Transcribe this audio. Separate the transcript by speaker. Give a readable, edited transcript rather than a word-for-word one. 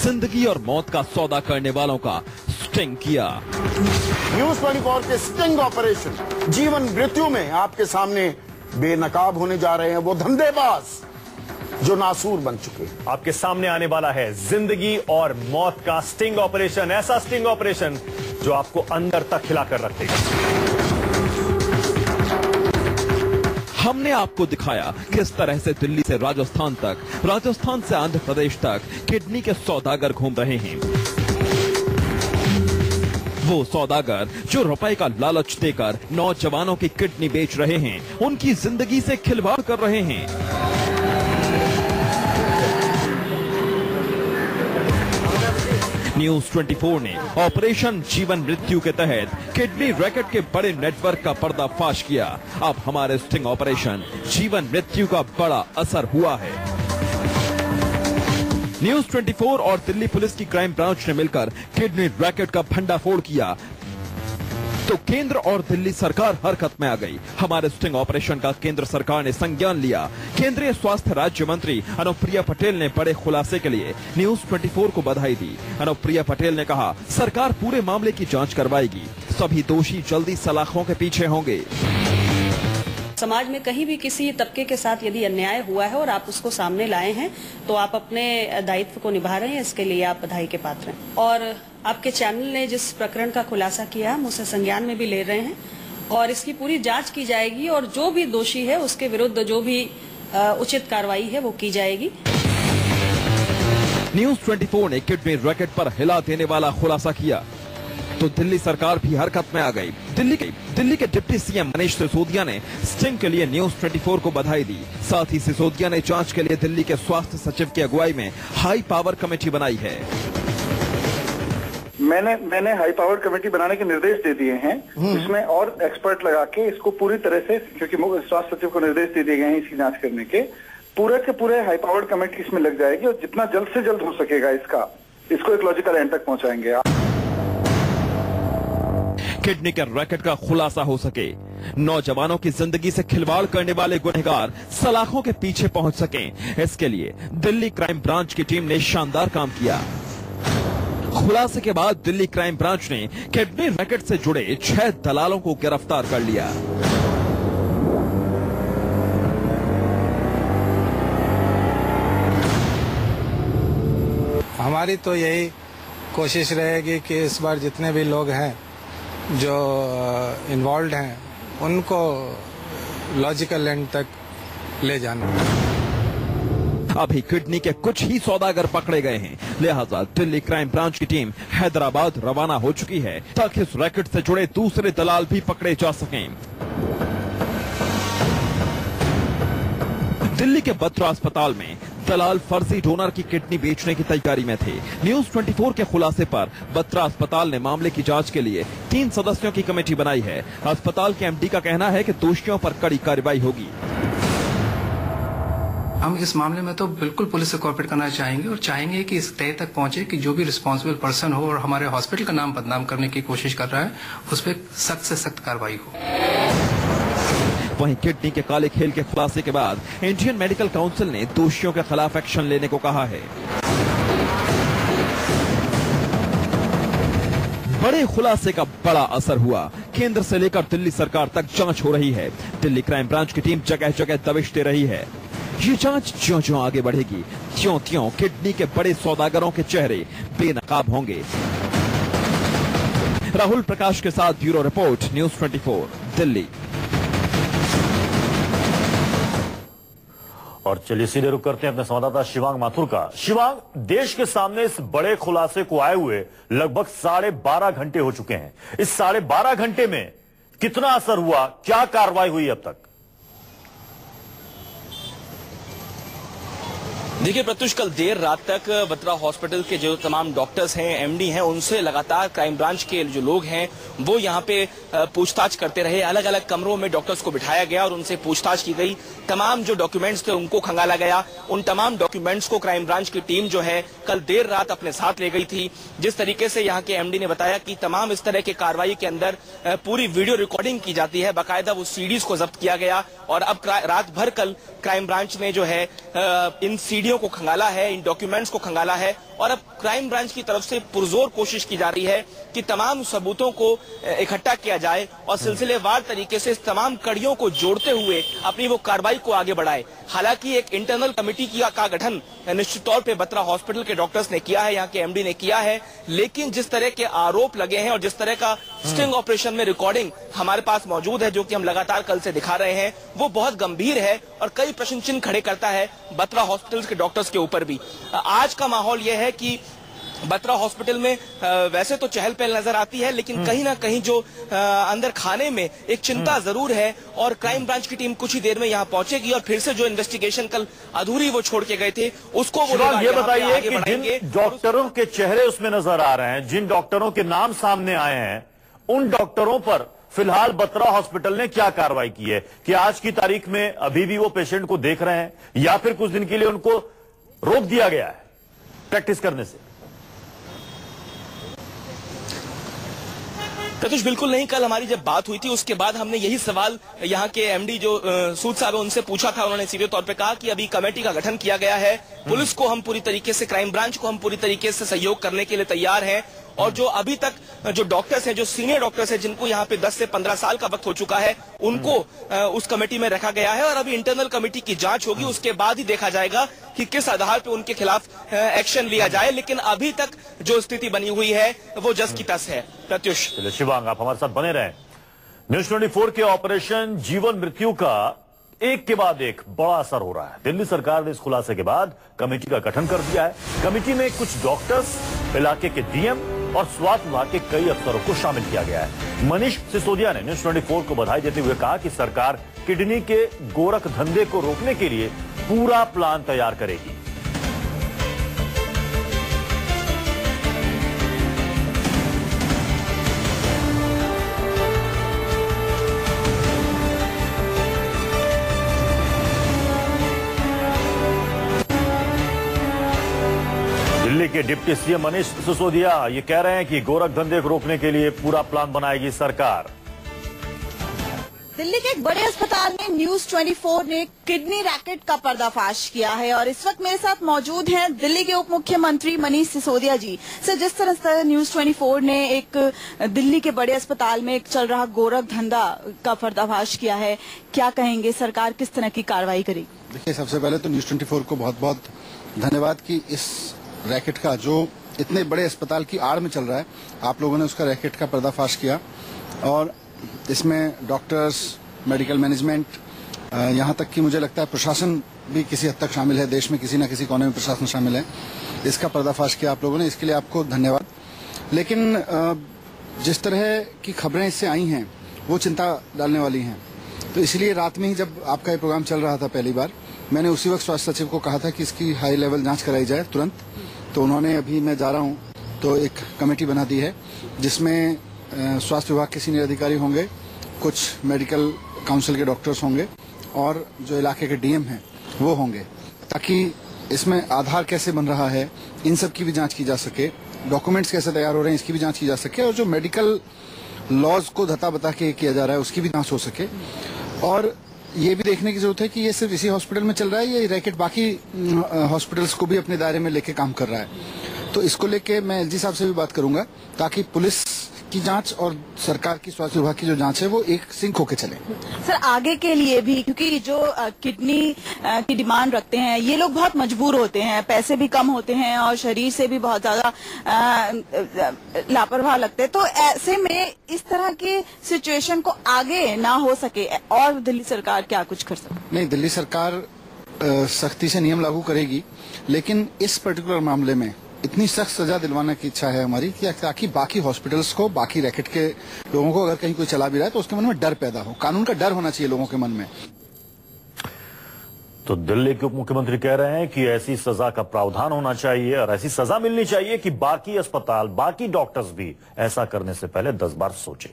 Speaker 1: जिंदगी और मौत का सौदा करने वालों का स्टिंग किया।
Speaker 2: न्यूज 24 के स्टिंग ऑपरेशन जीवन मृत्यु में आपके सामने बेनकाब होने जा रहे हैं वो धंधेबाज जो नासूर बन चुके हैं।
Speaker 3: आपके सामने आने वाला है जिंदगी और मौत का स्टिंग ऑपरेशन, ऐसा स्टिंग ऑपरेशन जो आपको अंदर तक हिलाकर रख देगा।
Speaker 1: हमने आपको दिखाया किस तरह से दिल्ली से राजस्थान तक, राजस्थान से आंध्र प्रदेश तक किडनी के सौदागर घूम रहे हैं। वो सौदागर जो रुपए का लालच देकर नौजवानों की किडनी बेच रहे हैं, उनकी जिंदगी से खिलवाड़ कर रहे हैं। न्यूज 24 ने ऑपरेशन जीवन मृत्यु के तहत किडनी रैकेट के बड़े नेटवर्क का पर्दाफाश किया। अब हमारे स्टिंग ऑपरेशन जीवन मृत्यु का बड़ा असर हुआ है। न्यूज 24 और दिल्ली पुलिस की क्राइम ब्रांच ने मिलकर किडनी रैकेट का भंडाफोड़ किया तो केंद्र और दिल्ली सरकार हरकत में आ गई। हमारे स्टिंग ऑपरेशन का केंद्र सरकार ने संज्ञान लिया। केंद्रीय स्वास्थ्य राज्य मंत्री अनुप्रिया पटेल ने बड़े खुलासे के लिए न्यूज 24 को बधाई दी। अनुप्रिया पटेल ने कहा, सरकार पूरे मामले की जांच करवाएगी, सभी दोषी जल्दी सलाखों के पीछे होंगे।
Speaker 4: समाज में कहीं भी किसी तबके के साथ यदि अन्याय हुआ है और आप उसको सामने लाए हैं तो आप अपने दायित्व को निभा रहे हैं, इसके लिए आप बधाई के पात्र हैं। और आपके चैनल ने जिस प्रकरण का खुलासा किया हम उसे संज्ञान में भी ले रहे हैं और इसकी पूरी जांच की जाएगी और जो भी दोषी है उसके विरुद्ध जो भी उचित कार्रवाई है वो की जाएगी।
Speaker 1: न्यूज 24 ने किडनी रैकेट पर हिला देने वाला खुलासा किया तो दिल्ली सरकार भी हरकत में आ गई। दिल्ली के डिप्टी सीएम मनीष सिसोदिया ने स्टिंग के लिए न्यूज 24 को बधाई दी। साथ ही सिसोदिया ने जांच के लिए दिल्ली के स्वास्थ्य सचिव की अगुवाई में हाई पावर कमेटी बनाई है।
Speaker 5: मैंने हाई पावर कमेटी बनाने के निर्देश दे दिए हैं। इसमें और एक्सपर्ट लगा के इसको पूरी तरह से, क्योंकि स्वास्थ्य सचिव को निर्देश दे दिए गए हैं इसकी जांच करने के, पूरे के पूरे हाई पावर कमेटी इसमें लग जाएगी और जितना जल्द से जल्द हो सकेगा इसको एक लॉजिकल एंड तक पहुंचाएंगे।
Speaker 1: किडनी के रैकेट का खुलासा हो सके, नौजवानों की जिंदगी से खिलवाड़ करने वाले गुनहगार सलाखों के पीछे पहुंच सकें, इसके लिए दिल्ली क्राइम ब्रांच की टीम ने शानदार काम किया। खुलासे के बाद दिल्ली क्राइम ब्रांच ने किडनी रैकेट से जुड़े 6 दलालों को गिरफ्तार कर लिया।
Speaker 6: हमारी तो यही कोशिश रहेगी कि इस बार जितने भी लोग हैं जो इन्वॉल्व हैं उनको लॉजिकल एंड तक ले जाना।
Speaker 1: अभी किडनी के कुछ ही सौदागर पकड़े गए हैं, लिहाजा दिल्ली क्राइम ब्रांच की टीम हैदराबाद रवाना हो चुकी है ताकि इस रैकेट से जुड़े दूसरे दलाल भी पकड़े जा सकें। दिल्ली के बत्रा अस्पताल में दलाल फर्जी डोनर की किडनी बेचने की तैयारी में थे। न्यूज 24 के खुलासे पर बत्रा अस्पताल ने मामले की जांच के लिए 3 सदस्यों की कमेटी बनाई है। अस्पताल के एमडी का कहना है कि दोषियों पर कड़ी कार्रवाई होगी।
Speaker 7: हम इस मामले में तो बिल्कुल पुलिस से कोऑपरेट करना चाहेंगे और चाहेंगे कि इस तय तक पहुंचे कि जो भी रिस्पांसिबल पर्सन हो और हमारे हॉस्पिटल का नाम बदनाम करने की कोशिश कर रहा है उस पर सख्त से सख्त कार्रवाई हो।
Speaker 1: वहीं किडनी के काले खेल के खुलासे के बाद इंडियन मेडिकल काउंसिल ने दोषियों के खिलाफ एक्शन लेने को कहा है। बड़े खुलासे का बड़ा असर हुआ। केंद्र से लेकर दिल्ली सरकार तक जांच हो रही है। दिल्ली क्राइम ब्रांच की टीम जगह जगह दबिश दे रही है। ये जांच ज्यों-ज्यों आगे बढ़ेगी त्यों-त्यों किडनी के बड़े सौदागरों के चेहरे बेनकाब होंगे। राहुल प्रकाश के साथ ब्यूरो रिपोर्ट, न्यूज 24, दिल्ली।
Speaker 3: और चलिए सीधे रुक करते हैं अपने संवाददाता शिवांग माथुर का। शिवांग, देश के सामने इस बड़े खुलासे को आए हुए लगभग 12.5 घंटे हो चुके हैं। इस 12.5 घंटे में कितना असर हुआ, क्या कार्रवाई हुई अब तक?
Speaker 8: देखिए प्रत्युष, कल देर रात तक बत्रा हॉस्पिटल के जो तमाम डॉक्टर्स हैं, एमडी हैं, उनसे लगातार क्राइम ब्रांच के जो लोग हैं वो यहाँ पे पूछताछ करते रहे। अलग अलग कमरों में डॉक्टर्स को बिठाया गया और उनसे पूछताछ की गई। तमाम जो डॉक्यूमेंट्स थे उनको खंगाला गया। उन तमाम डॉक्यूमेंट्स को क्राइम ब्रांच की टीम जो है कल देर रात अपने साथ ले गई थी। जिस तरीके से यहाँ के एमडी ने बताया कि तमाम इस तरह के कार्रवाई के अंदर पूरी वीडियो रिकॉर्डिंग की जाती है, बाकायदा वो सीडीज को जब्त किया गया और अब रात भर कल क्राइम ब्रांच ने जो है इन सीडियों चीजों को खंगाला है, इन डॉक्यूमेंट्स को खंगाला है और अब क्राइम ब्रांच की तरफ से पुरजोर कोशिश की जा रही है कि तमाम सबूतों को इकट्ठा किया जाए और सिलसिलेवार तरीके से इस तमाम कड़ियों को जोड़ते हुए अपनी वो कार्रवाई को आगे बढ़ाए। हालांकि एक इंटरनल कमेटी का गठन निश्चित तौर पे बत्रा हॉस्पिटल के डॉक्टर्स ने किया है, यहाँ के एमडी ने किया है, लेकिन जिस तरह के आरोप लगे हैं और जिस तरह का स्टिंग ऑपरेशन में रिकॉर्डिंग हमारे पास मौजूद है, जो कि हम लगातार कल से दिखा रहे हैं, वो बहुत गंभीर है और कई प्रश्न चिन्ह खड़े करता है बत्रा हॉस्पिटल के डॉक्टर्स के ऊपर भी। आज का माहौल यह है कि बत्रा हॉस्पिटल में वैसे तो चहल पहल नजर आती है, लेकिन कहीं ना कहीं जो अंदर खाने में एक चिंता जरूर है और क्राइम ब्रांच की टीम कुछ ही देर में यहाँ पहुंचेगी और फिर से जो इन्वेस्टिगेशन कल अधूरी वो छोड़ के गए थे उसको वो
Speaker 3: ये बताइए कि जिन डॉक्टरों के चेहरे उसमें नजर आ रहे हैं, जिन डॉक्टरों के नाम सामने आए हैं, उन डॉक्टरों पर फिलहाल बत्रा हॉस्पिटल ने क्या कार्रवाई की है? कि आज की तारीख में अभी भी वो पेशेंट को देख रहे हैं या फिर कुछ दिन के लिए उनको रोक दिया गया है प्रैक्टिस करने से?
Speaker 8: प्रत्युष बिल्कुल नहीं। कल हमारी जब बात हुई थी उसके बाद हमने यही सवाल यहाँ के एमडी जो सूद साहब है उनसे पूछा था। उन्होंने सीधे तौर पे कहा कि अभी कमेटी का गठन किया गया है, पुलिस को हम पूरी तरीके से, क्राइम ब्रांच को हम पूरी तरीके से सहयोग करने के लिए तैयार हैं और जो अभी तक जो डॉक्टर्स हैं, जो सीनियर डॉक्टर्स हैं, जिनको यहाँ पे 10 से 15 साल का वक्त हो चुका है, उनको उस कमेटी में रखा गया है और अभी इंटरनल कमेटी की जांच होगी, उसके बाद ही देखा जाएगा कि किस आधार पे उनके खिलाफ एक्शन लिया जाए। लेकिन अभी तक जो स्थिति बनी हुई है वो जस की तस है। प्रत्युष,
Speaker 3: शिवांग आप हमारे साथ बने रहें। न्यूज 24 के ऑपरेशन जीवन मृत्यु का एक के बाद एक बड़ा असर हो रहा है। दिल्ली सरकार ने इस खुलासे के बाद कमेटी का गठन कर दिया है। कमेटी में कुछ डॉक्टर्स, इलाके के डीएम और स्वास्थ्य विभाग के कई अफसरों को शामिल किया गया है। मनीष सिसोदिया ने न्यूज 24 को बधाई देते हुए कहा कि सरकार किडनी के गोरख धंधे को रोकने के लिए पूरा प्लान तैयार करेगी। दिल्ली के डिप्टी सीएम मनीष सिसोदिया ये कह रहे हैं कि गोरख धंधे को रोकने के लिए पूरा प्लान बनाएगी सरकार।
Speaker 9: दिल्ली के एक बड़े अस्पताल में न्यूज 24 ने किडनी रैकेट का पर्दाफाश किया है और इस वक्त मेरे साथ मौजूद हैं दिल्ली के उप मुख्यमंत्री मनीष सिसोदिया जी। सर, जिस तरह से न्यूज 24 ने एक दिल्ली के बड़े अस्पताल में एक चल रहा गोरख धंधा का पर्दाफाश किया है, क्या कहेंगे? सरकार किस तरह की कार्रवाई करेगी?
Speaker 10: देखिए, सबसे पहले तो न्यूज 24 को बहुत बहुत धन्यवाद कि इस रैकेट का जो इतने बड़े अस्पताल की आड़ में चल रहा है, आप लोगों ने उसका रैकेट का पर्दाफाश किया और इसमें डॉक्टर्स, मेडिकल मैनेजमेंट, यहाँ तक कि मुझे लगता है प्रशासन भी किसी हद तक शामिल है। देश में किसी न किसी कोने में प्रशासन शामिल है। इसका पर्दाफाश किया आप लोगों ने, इसके लिए आपको धन्यवाद। लेकिन जिस तरह की खबरें इससे आई हैं वो चिंता डालने वाली हैं। तो इसलिए रात में ही जब आपका ये प्रोग्राम चल रहा था पहली बार, मैंने उसी वक्त स्वास्थ्य सचिव को कहा था कि इसकी हाई लेवल जांच कराई जाए तुरंत। तो उन्होंने, अभी मैं जा रहा हूँ, तो एक कमेटी बना दी है जिसमें स्वास्थ्य विभाग के सीनियर अधिकारी होंगे, कुछ मेडिकल काउंसिल के डॉक्टर्स होंगे और जो इलाके के डीएम हैं वो होंगे, ताकि इसमें आधार कैसे बन रहा है इन सब की भी जांच की जा सके, डॉक्यूमेंट्स कैसे तैयार हो रहे हैं इसकी भी जांच की जा सके और जो मेडिकल लॉज को धता बता के किया जा रहा है उसकी भी जांच हो सके। और ये भी देखने की जरूरत है कि ये सिर्फ इसी हॉस्पिटल में चल रहा है, ये रैकेट बाकी हॉस्पिटल्स को भी अपने दायरे में लेके काम कर रहा है। तो इसको लेके मैं एलजी साहब से भी बात करूंगा ताकि पुलिस की जांच और सरकार की स्वास्थ्य विभाग की जो जांच है वो एक सिंक होके चले।
Speaker 9: सर, आगे के लिए भी, क्योंकि जो किडनी की डिमांड रखते हैं ये लोग बहुत मजबूर होते हैं, पैसे भी कम होते हैं और शरीर से भी बहुत ज्यादा लापरवाह लगते हैं, तो ऐसे में इस तरह की सिचुएशन को आगे ना हो सके और दिल्ली सरकार क्या कुछ कर सकती?
Speaker 10: नहीं, दिल्ली सरकार सख्ती से नियम लागू करेगी, लेकिन इस पर्टिकुलर मामले में इतनी सख्त सजा दिलवाने की इच्छा है हमारी कि ताकि बाकी हॉस्पिटल्स को, बाकी रैकेट के लोगों को अगर कहीं कोई चला भी रहा है तो उसके मन में डर पैदा हो। कानून का डर होना चाहिए लोगों के मन में।
Speaker 3: तो दिल्ली के उप मुख्यमंत्री कह रहे हैं कि ऐसी सजा का प्रावधान होना चाहिए और ऐसी सजा मिलनी चाहिए कि बाकी अस्पताल, बाकी डॉक्टर्स भी ऐसा करने से पहले 10 बार सोचें।